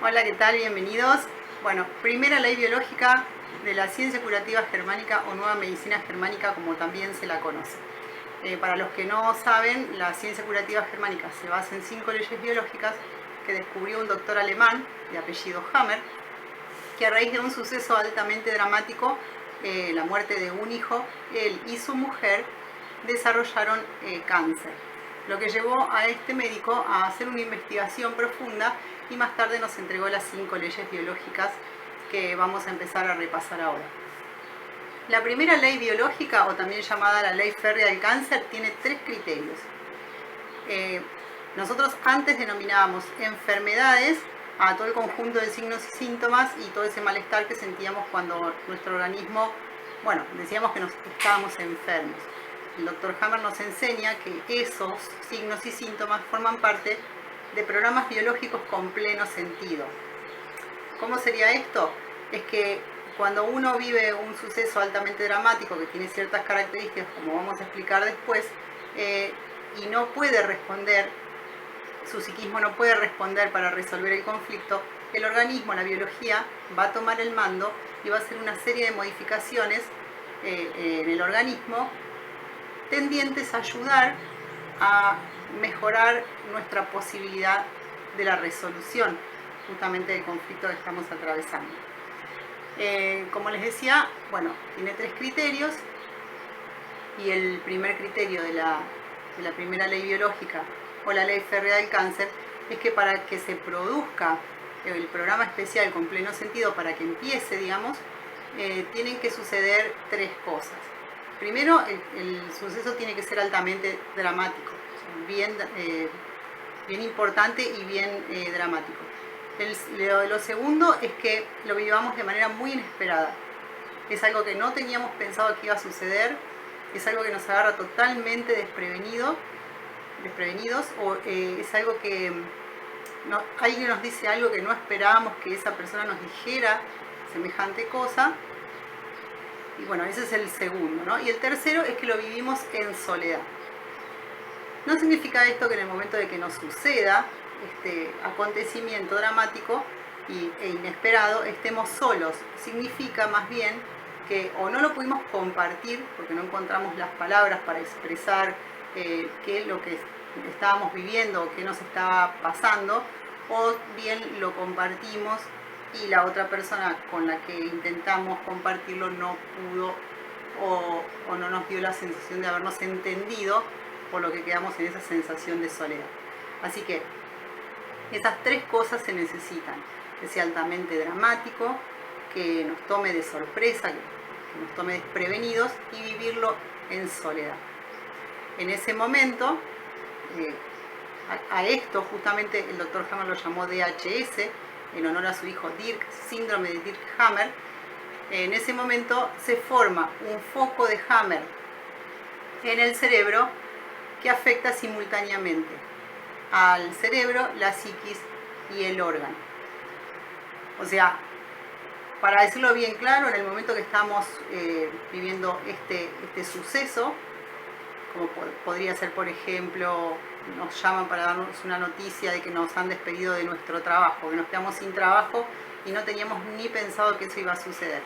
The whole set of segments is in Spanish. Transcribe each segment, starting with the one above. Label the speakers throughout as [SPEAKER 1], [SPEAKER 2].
[SPEAKER 1] Hola, ¿qué tal? Bienvenidos. Bueno, primera ley biológica de la ciencia curativa germánica o nueva medicina germánica, como también se la conoce. Para los que no saben, la ciencia curativa germánica se basa en 5 leyes biológicas que descubrió un doctor alemán de apellido Hammer, que a raíz de un suceso altamente dramático, la muerte de un hijo, él y su mujer desarrollaron cáncer, lo que llevó a este médico a hacer una investigación profunda y más tarde nos entregó las 5 leyes biológicas que vamos a empezar a repasar ahora. La primera ley biológica, o también llamada la ley férrea del cáncer, tiene 3 criterios. Nosotros antes denominábamos enfermedades a todo el conjunto de signos y síntomas y todo ese malestar que sentíamos cuando nuestro organismo, decíamos que estábamos enfermos. El doctor Hammer nos enseña que esos signos y síntomas forman parte de programas biológicos con pleno sentido. ¿Cómo sería esto? Es que cuando uno vive un suceso altamente dramático que tiene ciertas características, como vamos a explicar después, y no puede responder, su psiquismo no puede responder para resolver el conflicto, el organismo, la biología, va a tomar el mando y va a hacer una serie de modificaciones en el organismo tendientes a ayudar a mejorar nuestra posibilidad de la resolución justamente del conflicto que estamos atravesando. Como les decía, tiene 3 criterios y el primer criterio de la primera ley biológica o la ley férrea del cáncer es que para que se produzca el programa especial con pleno sentido, para que empiece, tienen que suceder 3 cosas. Primero, el suceso tiene que ser altamente dramático, bien importante y bien dramático. Lo segundo es que lo vivamos de manera muy inesperada. Es algo que no teníamos pensado que iba a suceder, es algo que nos agarra totalmente desprevenidos, o es algo que alguien nos dice algo que no esperábamos que esa persona nos dijera, semejante cosa. Y ese es el segundo, ¿no? Y el tercero es que lo vivimos en soledad. No significa esto que en el momento de que nos suceda este acontecimiento dramático e inesperado estemos solos. Significa más bien que o no lo pudimos compartir porque no encontramos las palabras para expresar qué es lo que estábamos viviendo o qué nos estaba pasando, o bien lo compartimos y la otra persona con la que intentamos compartirlo no pudo o no nos dio la sensación de habernos entendido, por lo que quedamos en esa sensación de soledad. Así que esas 3 cosas se necesitan: que sea altamente dramático, que nos tome de sorpresa, que nos tome desprevenidos, y vivirlo en soledad. En ese momento, a esto justamente el doctor Hammer lo llamó DHS, en honor a su hijo Dirk, síndrome de Dirk-Hammer. En ese momento se forma un foco de Hammer en el cerebro que afecta simultáneamente al cerebro, la psiquis y el órgano. O sea, para decirlo bien claro, en el momento que estamos viviendo este suceso, como podría ser, por ejemplo, nos llaman para darnos una noticia de que nos han despedido de nuestro trabajo, que nos quedamos sin trabajo y no teníamos ni pensado que eso iba a suceder.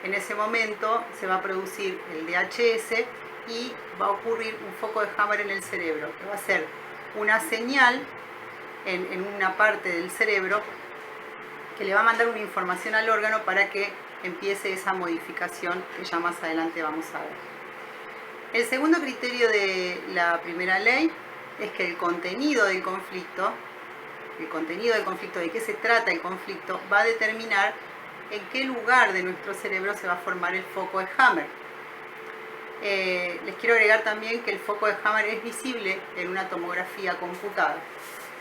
[SPEAKER 1] En ese momento se va a producir el DHS y va a ocurrir un foco de Hammer en el cerebro, que va a ser una señal en una parte del cerebro que le va a mandar una información al órgano para que empiece esa modificación que ya más adelante vamos a ver. El segundo criterio de la primera ley es que el contenido del conflicto, de qué se trata el conflicto, va a determinar en qué lugar de nuestro cerebro se va a formar el foco de Hammer. Les quiero agregar también que el foco de Hammer es visible en una tomografía computada.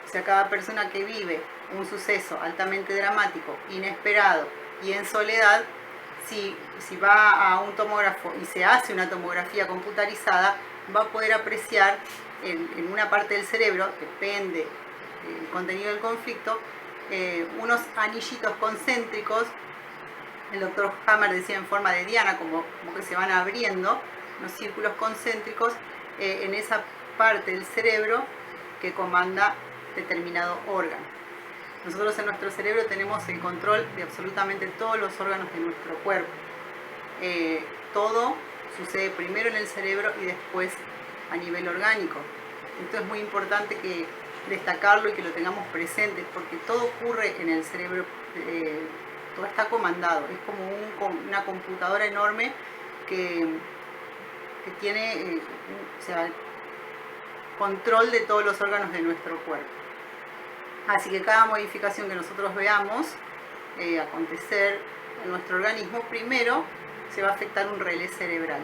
[SPEAKER 1] O sea, cada persona que vive un suceso altamente dramático, inesperado y en soledad, si va a un tomógrafo y se hace una tomografía computarizada, va a poder apreciar en una parte del cerebro, depende del contenido del conflicto, unos anillitos concéntricos. El doctor Hammer decía en forma de diana, como que se van abriendo unos círculos concéntricos en esa parte del cerebro que comanda determinado órgano. Nosotros en nuestro cerebro tenemos el control de absolutamente todos los órganos de nuestro cuerpo. Todo sucede primero en el cerebro y después a nivel orgánico. Esto es muy importante que destacarlo y que lo tengamos presente, porque todo ocurre en el cerebro, todo está comandado, es como una computadora enorme que tiene control de todos los órganos de nuestro cuerpo. Así que cada modificación que nosotros veamos acontecer en nuestro organismo, primero se va a afectar un relé cerebral.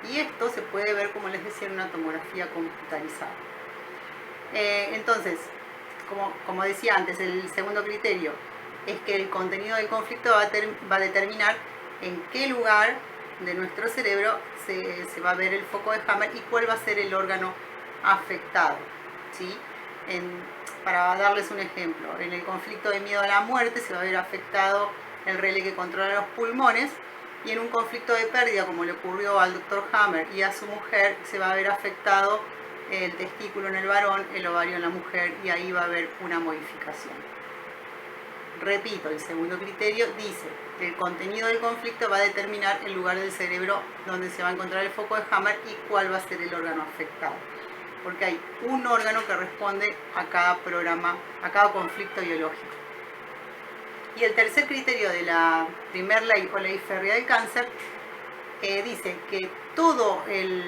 [SPEAKER 1] Y esto se puede ver, como les decía, en una tomografía computarizada. Entonces, como decía antes, el segundo criterio es que el contenido del conflicto va a determinar en qué lugar de nuestro cerebro se va a ver el foco de Hammer y cuál va a ser el órgano afectado, ¿sí? Para darles un ejemplo, en el conflicto de miedo a la muerte se va a ver afectado el relé que controla los pulmones, y en un conflicto de pérdida, como le ocurrió al Dr. Hammer y a su mujer, se va a ver afectado el testículo en el varón, el ovario en la mujer, y ahí va a haber una modificación. Repito, el segundo criterio dice que el contenido del conflicto va a determinar el lugar del cerebro donde se va a encontrar el foco de Hammer y cuál va a ser el órgano afectado. Porque hay un órgano que responde a cada programa, a cada conflicto biológico. Y el tercer criterio de la primera ley o ley férrea del cáncer dice que todo el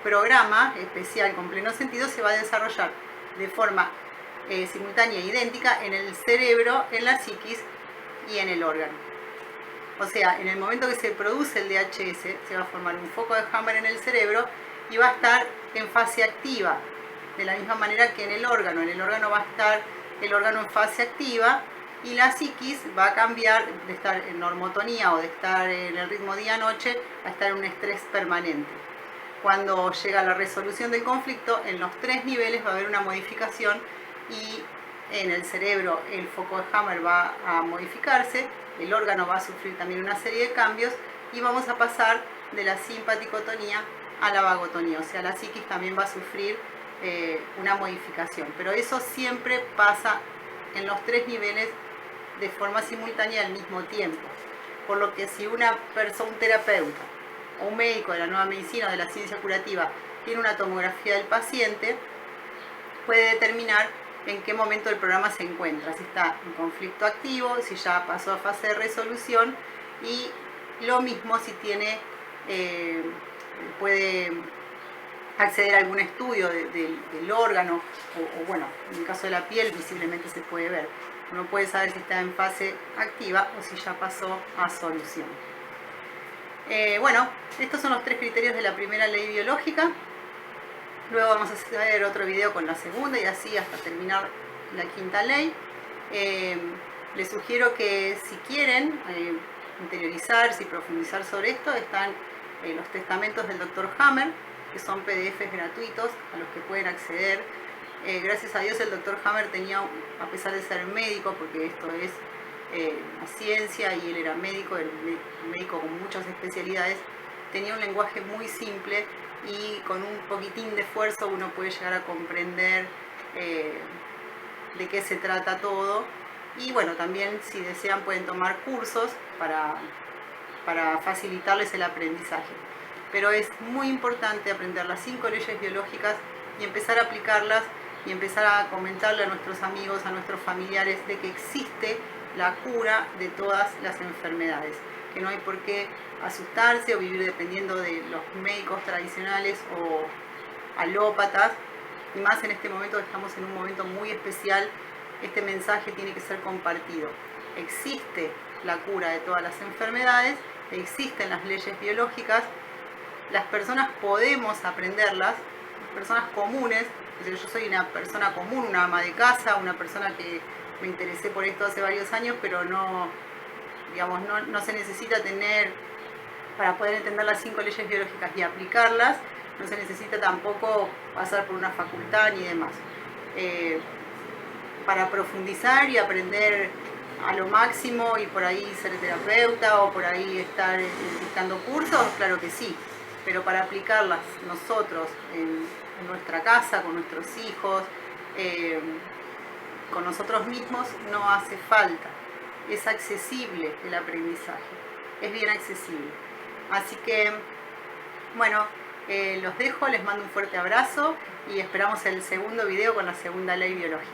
[SPEAKER 1] programa especial con pleno sentido se va a desarrollar de forma simultánea e idéntica en el cerebro, en la psiquis y en el órgano. O sea, en el momento que se produce el DHS, se va a formar un foco de Hammer en el cerebro y va a estar en fase activa, de la misma manera que en el órgano. En el órgano va a estar el órgano en fase activa y la psiquis va a cambiar de estar en normotonía o de estar en el ritmo día-noche a estar en un estrés permanente. Cuando llega la resolución del conflicto, en los tres niveles va a haber una modificación y en el cerebro el foco de Hammer va a modificarse, el órgano va a sufrir también una serie de cambios y vamos a pasar de la simpaticotonía a la vagotonía, o sea, la psiquis también va a sufrir una modificación, pero eso siempre pasa en los tres niveles de forma simultánea al mismo tiempo, por lo que si un terapeuta o un médico de la nueva medicina o de la ciencia curativa tiene una tomografía del paciente, puede determinar en qué momento del programa se encuentra, si está en conflicto activo, si ya pasó a fase de resolución, y lo mismo si tiene puede acceder a algún estudio del órgano, o bueno, en el caso de la piel visiblemente se puede ver. Uno puede saber si está en fase activa o si ya pasó a solución. Bueno, estos son los tres criterios de la primera ley biológica. Luego vamos a hacer otro video con la segunda y así hasta terminar la quinta ley. Les sugiero que si quieren interiorizarse y profundizar sobre esto, están los testamentos del Dr. Hammer, que son PDFs gratuitos a los que pueden acceder. Gracias a Dios el Dr. Hammer tenía, a pesar de ser médico, porque esto es la ciencia y él era médico, un médico con muchas especialidades, tenía un lenguaje muy simple y con un poquitín de esfuerzo uno puede llegar a comprender de qué se trata todo. Y bueno, también si desean pueden tomar cursos para facilitarles el aprendizaje. Pero es muy importante aprender las 5 leyes biológicas y empezar a aplicarlas y empezar a comentarle a nuestros amigos, a nuestros familiares, de que existe la cura de todas las enfermedades, que no hay por qué asustarse o vivir dependiendo de los médicos tradicionales o alópatas, y más en este momento que estamos en un momento muy especial. Este mensaje tiene que ser compartido. Existe la cura de todas las enfermedades, existen las leyes biológicas, las personas podemos aprenderlas, las personas comunes. Yo soy una persona común, una ama de casa, una persona que me interesé por esto hace varios años, pero no se necesita tener, para poder entender las 5 leyes biológicas y aplicarlas, no se necesita tampoco pasar por una facultad ni demás. Para profundizar y aprender a lo máximo y por ahí ser terapeuta o por ahí estar dictando cursos, claro que sí, pero para aplicarlas nosotros en nuestra casa, con nuestros hijos, con nosotros mismos no hace falta. Es accesible el aprendizaje, es bien accesible. Así que, bueno, los dejo, les mando un fuerte abrazo y esperamos el segundo video con la segunda ley biológica.